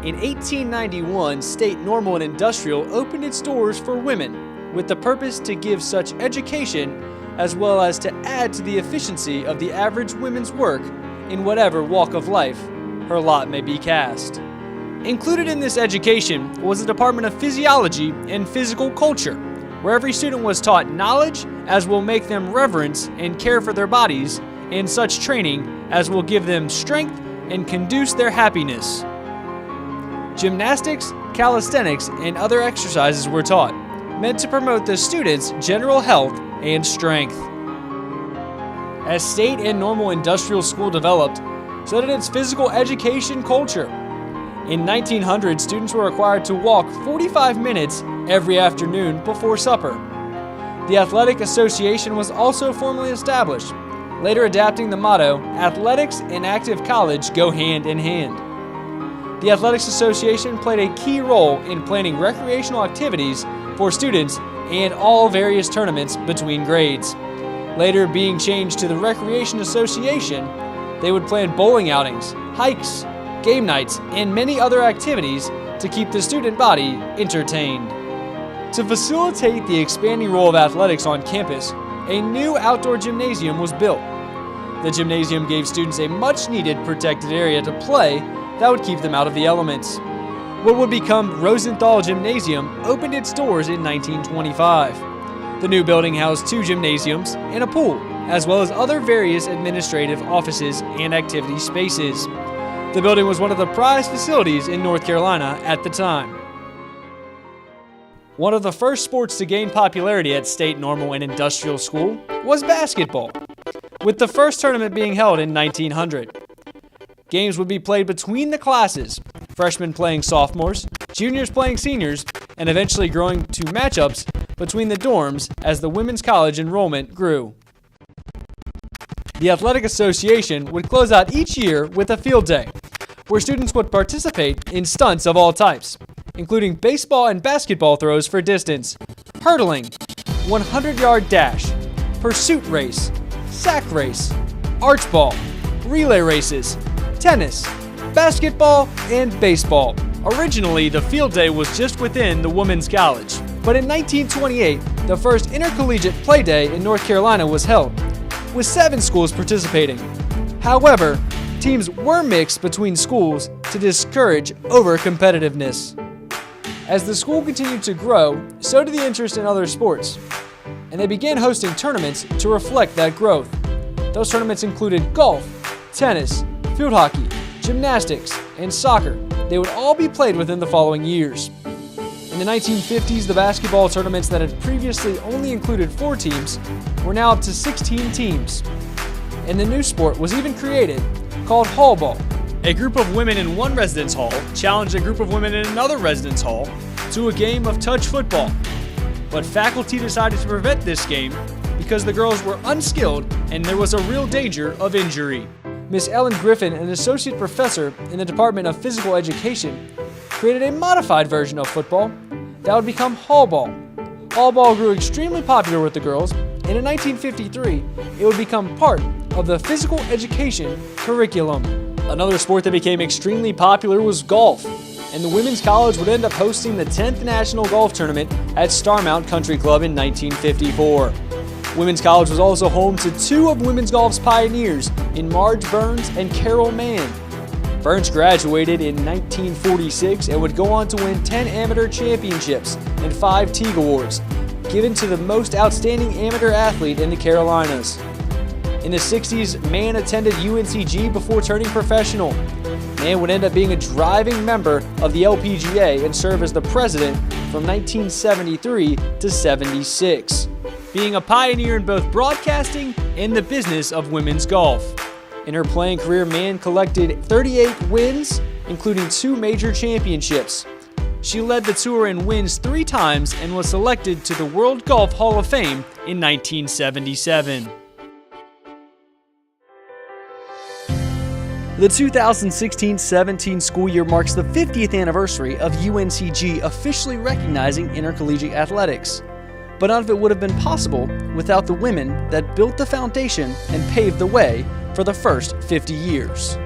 In 1891, State Normal and Industrial opened its doors for women with the purpose to give such education as well as to add to the efficiency of the average woman's work in whatever walk of life her lot may be cast. Included in this education was the Department of Physiology and Physical Culture, where every student was taught knowledge as will make them reverence and care for their bodies, and such training as will give them strength and conduce their happiness. Gymnastics, calisthenics, and other exercises were taught, meant to promote the students' general health and strength. As State and Normal Industrial School developed, so did its physical education culture. In 1900, students were required to walk 45 minutes every afternoon before supper. The Athletic Association was also formally established, later adapting the motto, "Athletics and active college go hand in hand." The Athletics Association played a key role in planning recreational activities for students and all various tournaments between grades. Later being changed to the Recreation Association, they would plan bowling outings, hikes, game nights, and many other activities to keep the student body entertained. To facilitate the expanding role of athletics on campus, a new outdoor gymnasium was built. The gymnasium gave students a much-needed protected area to play that would keep them out of the elements. What would become Rosenthal Gymnasium opened its doors in 1925. The new building housed 2 gymnasiums and a pool, as well as other various administrative offices and activity spaces. The building was one of the prized facilities in North Carolina at the time. One of the first sports to gain popularity at State Normal and Industrial School was basketball, with the first tournament being held in 1900. Games would be played between the classes, freshmen playing sophomores, juniors playing seniors, and eventually growing to matchups between the dorms as the women's college enrollment grew. The Athletic Association would close out each year with a field day, where students would participate in stunts of all types, including baseball and basketball throws for distance, hurdling, 100-yard dash, pursuit race, sack race, arch ball, relay races, tennis, basketball, and baseball. Originally, the field day was just within the women's college, but in 1928, the first intercollegiate play day in North Carolina was held, with 7 schools participating. However, teams were mixed between schools to discourage over-competitiveness. As the school continued to grow, so did the interest in other sports, and they began hosting tournaments to reflect that growth. Those tournaments included golf, tennis, field hockey, gymnastics, and soccer. They would all be played within the following years. In the 1950s, the basketball tournaments that had previously only included 4 teams were now up to 16 teams. And the new sport was even created, called hall ball. A group of women in one residence hall challenged a group of women in another residence hall to a game of touch football. But faculty decided to prevent this game because the girls were unskilled and there was a real danger of injury. Miss Ellen Griffin, an associate professor in the Department of Physical Education, created a modified version of football that would become hall ball. Hall ball grew extremely popular with the girls, and in 1953, it would become part of the physical education curriculum. Another sport that became extremely popular was golf, and the women's college would end up hosting the 10th National Golf Tournament at Starmount Country Club in 1954. Women's college was also home to 2 of women's golf's pioneers in Marge Burns and Carol Mann. Burns graduated in 1946 and would go on to win 10 amateur championships and 5 Teague Awards, given to the most outstanding amateur athlete in the Carolinas. In the 60s, Mann attended UNCG before turning professional. Mann would end up being a driving member of the LPGA and serve as the president from 1973 to 76. Being a pioneer in both broadcasting and the business of women's golf. In her playing career, Mann collected 38 wins, including 2 major championships. She led the tour in wins 3 times and was selected to the World Golf Hall of Fame in 1977. The 2016-17 school year marks the 50th anniversary of UNCG officially recognizing intercollegiate athletics. But none of it would have been possible without the women that built the foundation and paved the way for the first 50 years.